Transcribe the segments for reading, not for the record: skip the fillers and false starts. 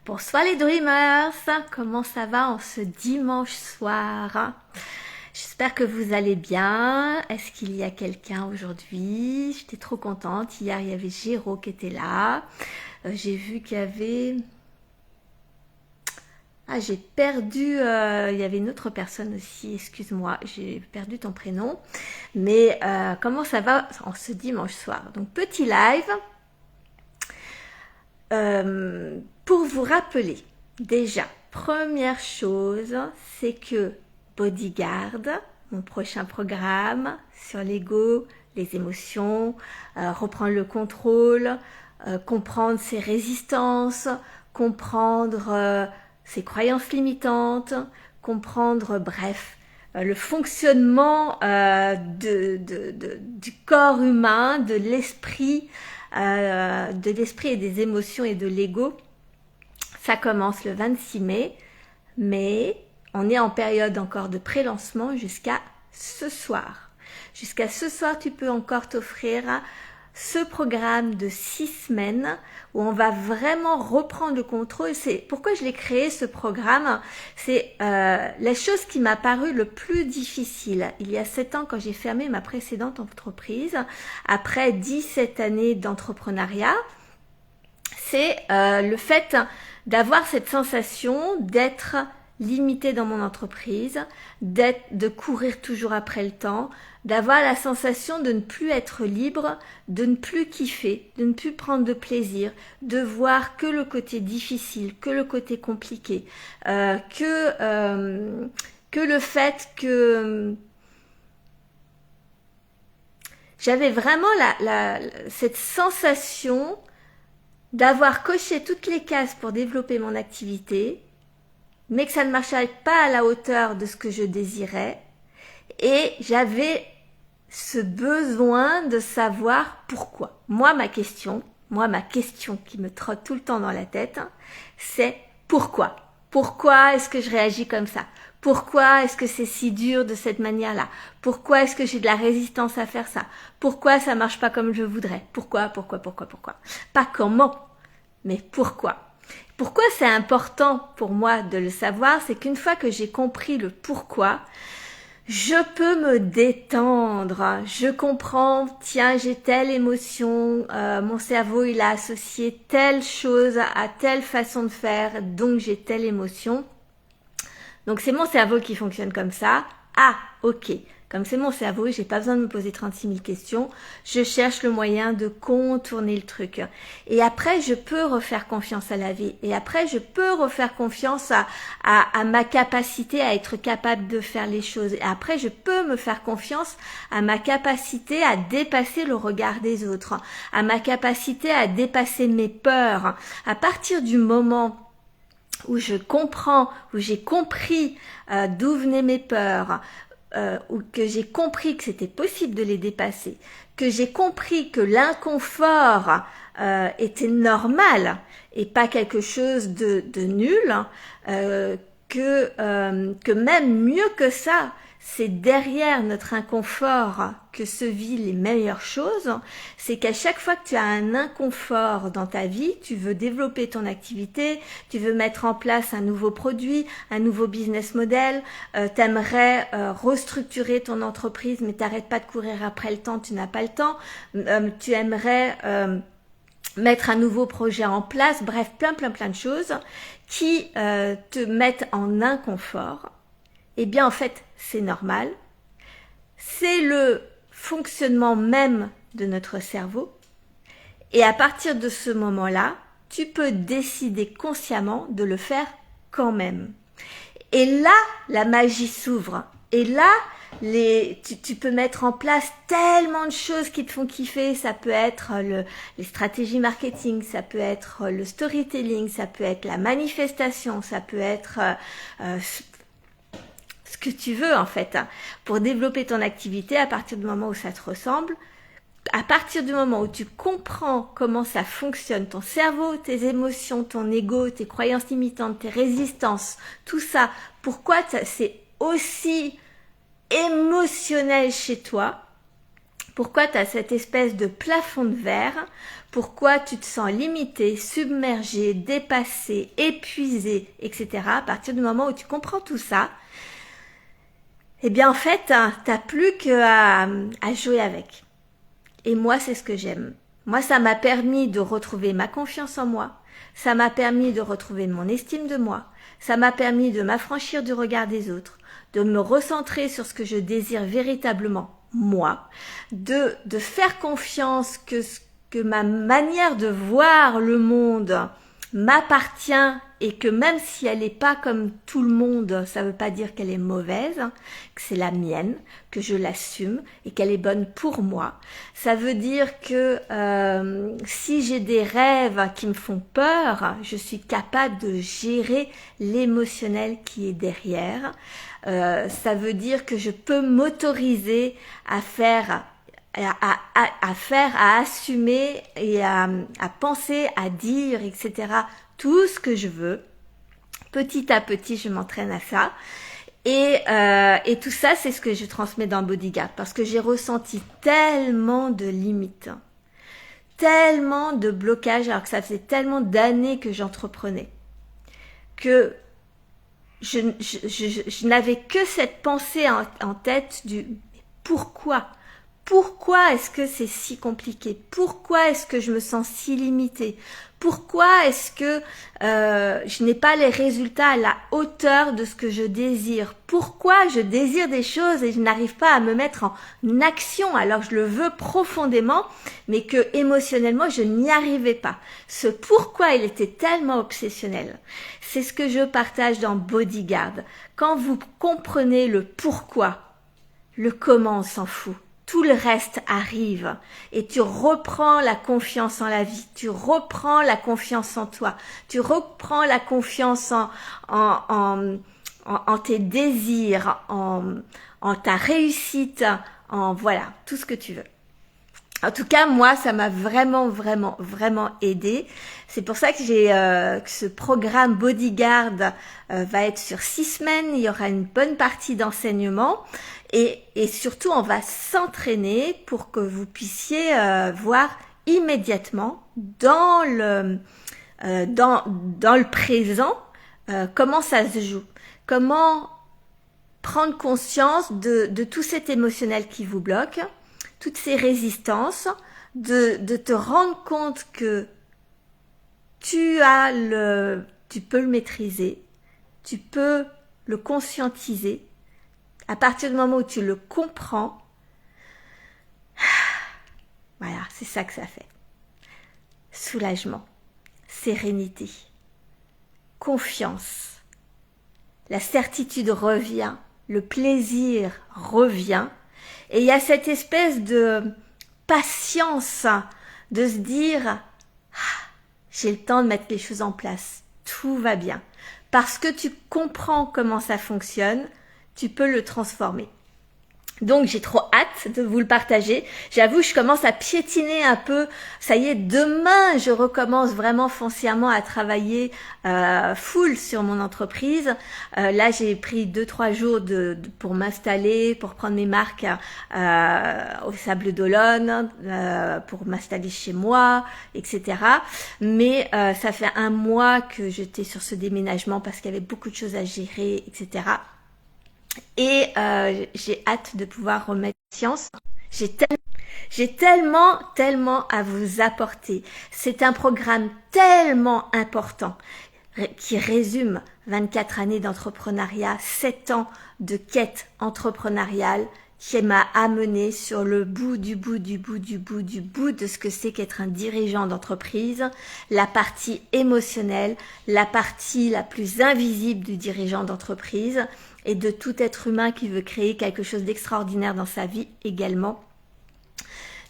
Bonsoir les Dreamers, comment ça va en ce dimanche soir? J'espère que vous allez bien. Est-ce qu'il y a quelqu'un aujourd'hui? J'étais trop contente. Hier, il y avait Géraud qui était là. J'ai vu qu'il y avait... Ah, j'ai perdu... il y avait une autre personne aussi, excuse-moi, j'ai perdu ton prénom. Mais comment ça va en ce dimanche soir? Donc, petit live. Pour vous rappeler, déjà, première chose, c'est que Bodyguard, mon prochain programme sur l'ego, les émotions, reprendre le contrôle, comprendre ses résistances, comprendre ses croyances limitantes, comprendre, bref, le fonctionnement du corps humain, de l'esprit et des émotions et de l'ego. Ça commence le 26 mai, mais on est en période encore de pré-lancement jusqu'à ce soir. Jusqu'à ce soir, tu peux encore t'offrir ce programme de 6 semaines où on va vraiment reprendre le contrôle. C'est pourquoi je l'ai créé, ce programme. C'est la chose qui m'a paru le plus difficile. Il y a 7 ans, quand j'ai fermé ma précédente entreprise, après 17 années d'entrepreneuriat, c'est le fait d'avoir cette sensation d'être limité dans mon entreprise, de courir toujours après le temps, d'avoir la sensation de ne plus être libre, de ne plus kiffer, de ne plus prendre de plaisir, de voir que le côté difficile, que le côté compliqué, que le fait que j'avais vraiment cette sensation d'avoir coché toutes les cases pour développer mon activité, mais que ça ne marchait pas à la hauteur de ce que je désirais. Et j'avais ce besoin de savoir pourquoi. Moi, ma question qui me trotte tout le temps dans la tête, c'est pourquoi? Pourquoi est-ce que je réagis comme ça? Pourquoi est-ce que c'est si dur de cette manière-là? Pourquoi est-ce que j'ai de la résistance à faire ça? Pourquoi ça marche pas comme je voudrais? Pourquoi? Pas comment, mais pourquoi? Pourquoi c'est important pour moi de le savoir? C'est qu'une fois que j'ai compris le pourquoi, je peux me détendre. Je comprends, tiens, j'ai telle émotion, mon cerveau il a associé telle chose à telle façon de faire, donc j'ai telle émotion. Donc c'est mon cerveau qui fonctionne comme ça. Ah, ok. Comme c'est mon cerveau, j'ai pas besoin de me poser 36 000 questions. Je cherche le moyen de contourner le truc. Et après, je peux refaire confiance à la vie. Et après, je peux refaire confiance à ma capacité à être capable de faire les choses. Et après, je peux me faire confiance à ma capacité à dépasser le regard des autres, à ma capacité à dépasser mes peurs. À partir du moment où je comprends, où j'ai compris d'où venaient mes peurs, ou que j'ai compris que c'était possible de les dépasser, que j'ai compris que l'inconfort était normal et pas quelque chose de nul, que même mieux que ça, c'est derrière notre inconfort que se vivent les meilleures choses. C'est qu'à chaque fois que tu as un inconfort dans ta vie, tu veux développer ton activité, tu veux mettre en place un nouveau produit, un nouveau business model, t'aimerais restructurer ton entreprise, mais t'arrêtes pas de courir après le temps, tu n'as pas le temps, tu aimerais mettre un nouveau projet en place, bref, plein de choses qui te mettent en inconfort. Eh bien, en fait, c'est normal. C'est le fonctionnement même de notre cerveau. Et à partir de ce moment-là, tu peux décider consciemment de le faire quand même. Et là, la magie s'ouvre. Et là, tu peux mettre en place tellement de choses qui te font kiffer. Ça peut être les stratégies marketing, ça peut être le storytelling, ça peut être la manifestation, ça peut être ce que tu veux en fait, pour développer ton activité à partir du moment où ça te ressemble, à partir du moment où tu comprends comment ça fonctionne, ton cerveau, tes émotions, ton ego, tes croyances limitantes, tes résistances, tout ça, pourquoi c'est aussi émotionnel chez toi, pourquoi tu as cette espèce de plafond de verre, pourquoi tu te sens limité, submergé, dépassé, épuisé, etc. À partir du moment où tu comprends tout ça, eh bien en fait, t'as plus qu'à jouer avec. Et moi, c'est ce que j'aime. Moi, ça m'a permis de retrouver ma confiance en moi. Ça m'a permis de retrouver mon estime de moi. Ça m'a permis de m'affranchir du regard des autres, de me recentrer sur ce que je désire véritablement, moi, de faire confiance que ma manière de voir le monde m'appartient et que même si elle n'est pas comme tout le monde, ça ne veut pas dire qu'elle est mauvaise, que c'est la mienne, que je l'assume et qu'elle est bonne pour moi. Ça veut dire que si j'ai des rêves qui me font peur, je suis capable de gérer l'émotionnel qui est derrière. Ça veut dire que je peux m'autoriser à faire à assumer et à penser, à dire, etc. tout ce que je veux. Petit à petit, je m'entraîne à ça. Et tout ça, c'est ce que je transmets dans Bodyguard parce que j'ai ressenti tellement de limites, tellement de blocages, alors que ça faisait tellement d'années que j'entreprenais, que je n'avais que cette pensée en tête du pourquoi. Pourquoi est-ce que c'est si compliqué? Pourquoi est-ce que je me sens si limitée? Pourquoi est-ce que je n'ai pas les résultats à la hauteur de ce que je désire? Pourquoi je désire des choses et je n'arrive pas à me mettre en action alors que je le veux profondément, mais que émotionnellement je n'y arrivais pas? Ce pourquoi il était tellement obsessionnel. C'est ce que je partage dans Bodyguard. Quand vous comprenez le pourquoi, le comment on s'en fout. Tout le reste arrive et tu reprends la confiance en la vie, tu reprends la confiance en toi, tu reprends la confiance en tes désirs, en ta réussite, en voilà, tout ce que tu veux. En tout cas, moi, ça m'a vraiment aidé. C'est pour ça que que ce programme Bodyguard va être sur 6 semaines. Il y aura une bonne partie d'enseignement et surtout, on va s'entraîner pour que vous puissiez voir immédiatement dans le présent comment ça se joue, comment prendre conscience de tout cet émotionnel qui vous bloque, toutes ces résistances, de te rendre compte que tu peux le maîtriser, tu peux le conscientiser. À partir du moment où tu le comprends, voilà, c'est ça que ça fait. Soulagement, sérénité, confiance. La certitude revient, le plaisir revient. Et il y a cette espèce de patience de se dire j'ai le temps de mettre les choses en place, tout va bien. Parce que tu comprends comment ça fonctionne, tu peux le transformer. Donc j'ai trop hâte de vous le partager. J'avoue, je commence à piétiner un peu. Ça y est, demain, je recommence vraiment foncièrement à travailler full sur mon entreprise. Là, j'ai pris 2-3 jours pour m'installer, pour prendre mes marques au Sable d'Olonne, pour m'installer chez moi, etc. Mais ça fait 1 mois que j'étais sur ce déménagement parce qu'il y avait beaucoup de choses à gérer, etc. Et j'ai hâte de pouvoir remettre science. J'ai tellement à vous apporter. C'est un programme tellement important qui résume 24 années d'entrepreneuriat, 7 ans de quête entrepreneuriale qui m'a amené sur le bout de ce que c'est qu'être un dirigeant d'entreprise, la partie émotionnelle, la partie la plus invisible du dirigeant d'entreprise et de tout être humain qui veut créer quelque chose d'extraordinaire dans sa vie également.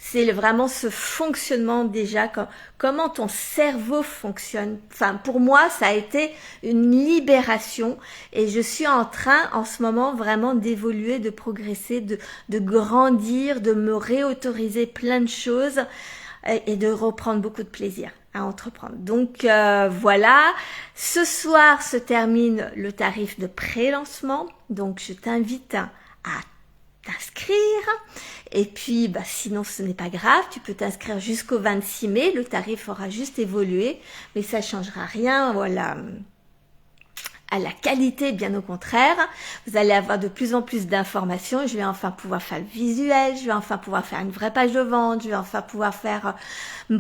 C'est vraiment ce fonctionnement déjà, comment ton cerveau fonctionne. Enfin, pour moi, ça a été une libération et je suis en train, en ce moment, vraiment d'évoluer, de progresser, de grandir, de me réautoriser plein de choses et de reprendre beaucoup de plaisir à entreprendre. Donc voilà, ce soir se termine le tarif de pré-lancement. Donc je t'invite à t'inscrire. Et puis, sinon, ce n'est pas grave, tu peux t'inscrire jusqu'au 26 mai, le tarif aura juste évolué, mais ça changera rien, voilà, à la qualité, bien au contraire. Vous allez avoir de plus en plus d'informations. Je vais enfin pouvoir faire le visuel, je vais enfin pouvoir faire une vraie page de vente, je vais enfin pouvoir faire,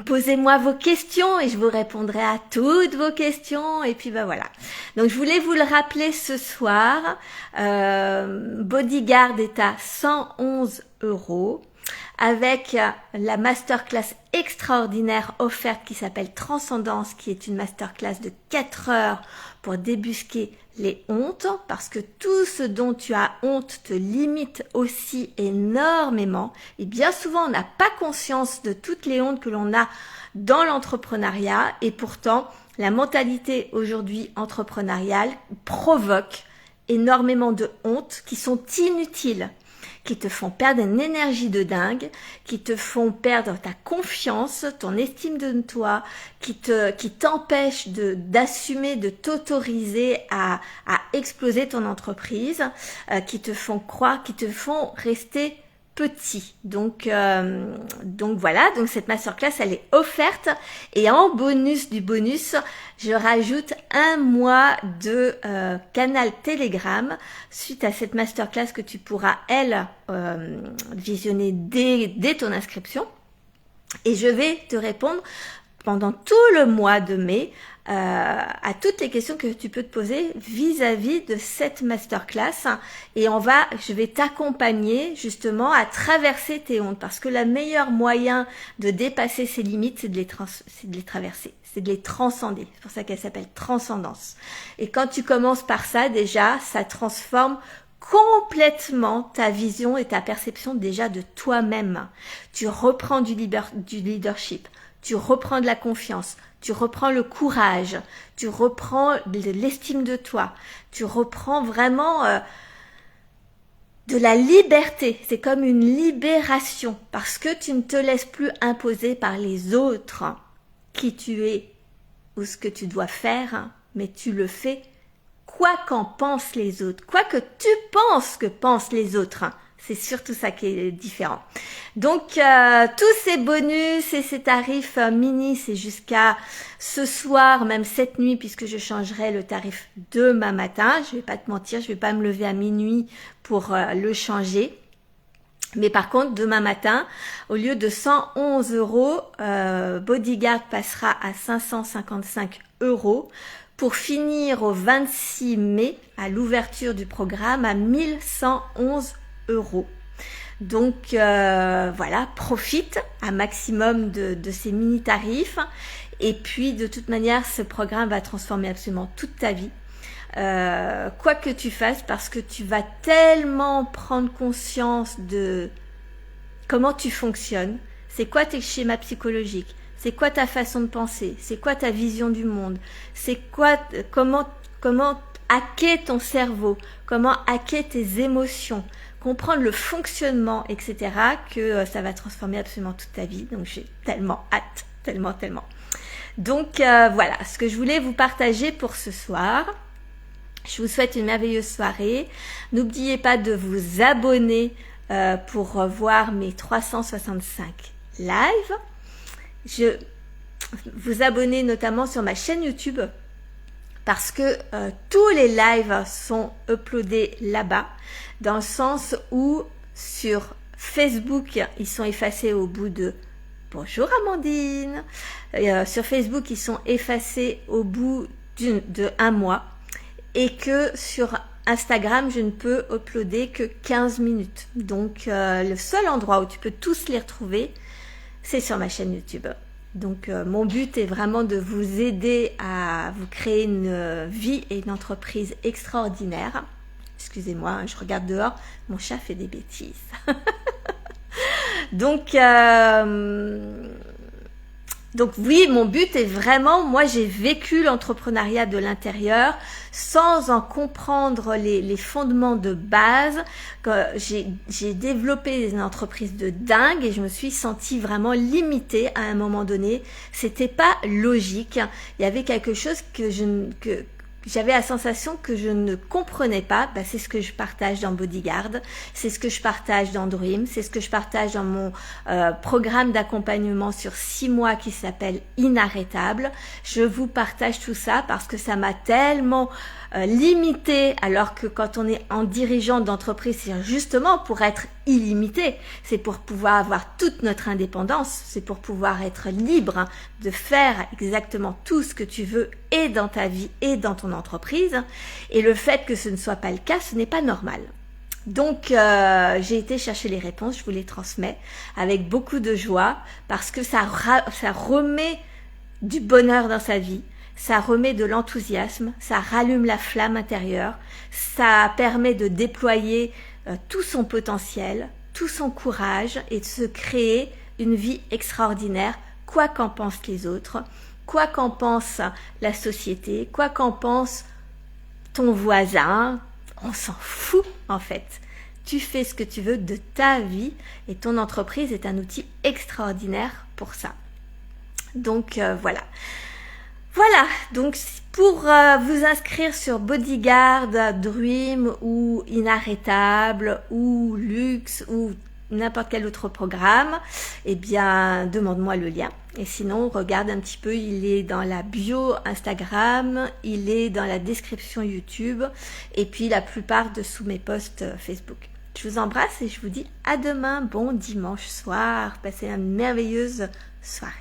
posez-moi vos questions et je vous répondrai à toutes vos questions. Et puis voilà. Donc je voulais vous le rappeler ce soir. Bodyguard est à 111 € avec la masterclass extraordinaire offerte qui s'appelle Transcendance, qui est une masterclass de 4 heures pour débusquer les hontes, parce que tout ce dont tu as honte te limite aussi énormément. Et bien souvent, on n'a pas conscience de toutes les hontes que l'on a dans l'entrepreneuriat, et pourtant, la mentalité aujourd'hui entrepreneuriale provoque énormément de hontes qui sont inutiles, qui te font perdre une énergie de dingue, qui te font perdre ta confiance, ton estime de toi, qui t'empêchent d'assumer, de t'autoriser à exploser ton entreprise, qui te font croire, qui te font rester petit. Donc voilà, donc cette masterclass, elle est offerte, et en bonus du bonus, je rajoute 1 mois de canal Telegram suite à cette masterclass que tu pourras, visionner dès ton inscription. Et je vais te répondre pendant tout le mois de mai à toutes les questions que tu peux te poser vis-à-vis de cette masterclass, et je vais t'accompagner justement à traverser tes hontes, parce que le meilleur moyen de dépasser ses limites, c'est de les traverser, c'est de les transcender. C'est pour ça qu'elle s'appelle Transcendance. Et quand tu commences par ça, déjà, ça transforme complètement ta vision et ta perception déjà de toi-même. Tu reprends du leadership, tu reprends de la confiance, tu reprends le courage, tu reprends de l'estime de toi, tu reprends vraiment de la liberté. C'est comme une libération, parce que tu ne te laisses plus imposer par les autres qui tu es ou ce que tu dois faire, mais tu le fais quoi qu'en pensent les autres, quoi que tu penses que pensent les autres. C'est surtout ça qui est différent. Donc, tous ces bonus et ces tarifs mini, c'est jusqu'à ce soir, même cette nuit, puisque je changerai le tarif demain matin. Je vais pas te mentir, je vais pas me lever à minuit pour le changer. Mais par contre, demain matin, au lieu de 111 €, Bodyguard passera à 555 € pour finir au 26 mai, à l'ouverture du programme, à 1111 €. Donc voilà, profite un maximum de ces mini tarifs, et puis de toute manière ce programme va transformer absolument toute ta vie, quoi que tu fasses, parce que tu vas tellement prendre conscience de comment tu fonctionnes, c'est quoi tes schémas psychologiques, c'est quoi ta façon de penser, c'est quoi ta vision du monde, c'est quoi, comment hacker ton cerveau, comment hacker tes émotions, comprendre le fonctionnement, etc., que ça va transformer absolument toute ta vie. Donc j'ai tellement hâte, tellement. Donc voilà, ce que je voulais vous partager pour ce soir. Je vous souhaite une merveilleuse soirée. N'oubliez pas de vous abonner pour voir mes 365 lives. Vous abonnez notamment sur ma chaîne YouTube, parce que tous les lives sont uploadés là-bas, dans le sens où sur Facebook, ils sont effacés au bout de « Bonjour Amandine !» Sur Facebook, ils sont effacés au bout de 1 mois, et que sur Instagram, je ne peux uploader que 15 minutes. Donc, le seul endroit où tu peux tous les retrouver, c'est sur ma chaîne YouTube. Donc mon but est vraiment de vous aider à vous créer une vie et une entreprise extraordinaire. Excusez-moi, je regarde dehors, mon chat fait des bêtises. Donc oui, mon but est vraiment, moi j'ai vécu l'entrepreneuriat de l'intérieur sans en comprendre les fondements de base. J'ai développé une entreprise de dingue et je me suis sentie vraiment limitée à un moment donné. C'était pas logique. Il y avait quelque chose j'avais la sensation que je ne comprenais pas, c'est ce que je partage dans Bodyguard, c'est ce que je partage dans Dream, c'est ce que je partage dans mon programme d'accompagnement sur 6 mois qui s'appelle Inarrêtable. Je vous partage tout ça parce que ça m'a tellement limité, alors que quand on est en dirigeant d'entreprise, c'est justement pour être illimité, c'est pour pouvoir avoir toute notre indépendance, c'est pour pouvoir être libre de faire exactement tout ce que tu veux et dans ta vie et dans ton entreprise, et le fait que ce ne soit pas le cas, ce n'est pas normal. Donc j'ai été chercher les réponses, je vous les transmets avec beaucoup de joie parce que ça remet du bonheur dans sa vie, ça remet de l'enthousiasme, ça rallume la flamme intérieure, ça permet de déployer tout son potentiel, tout son courage et de se créer une vie extraordinaire, quoi qu'en pensent les autres, quoi qu'en pense la société, quoi qu'en pense ton voisin, on s'en fout en fait. Tu fais ce que tu veux de ta vie et ton entreprise est un outil extraordinaire pour ça. Donc voilà. Voilà, donc pour vous inscrire sur Bodyguard, Dream ou Inarrêtable ou Luxe ou n'importe quel autre programme, eh bien demande-moi le lien. Et sinon, regarde un petit peu, il est dans la bio Instagram, il est dans la description YouTube et puis la plupart de sous mes posts Facebook. Je vous embrasse et je vous dis à demain, bon dimanche soir, passez une merveilleuse soirée.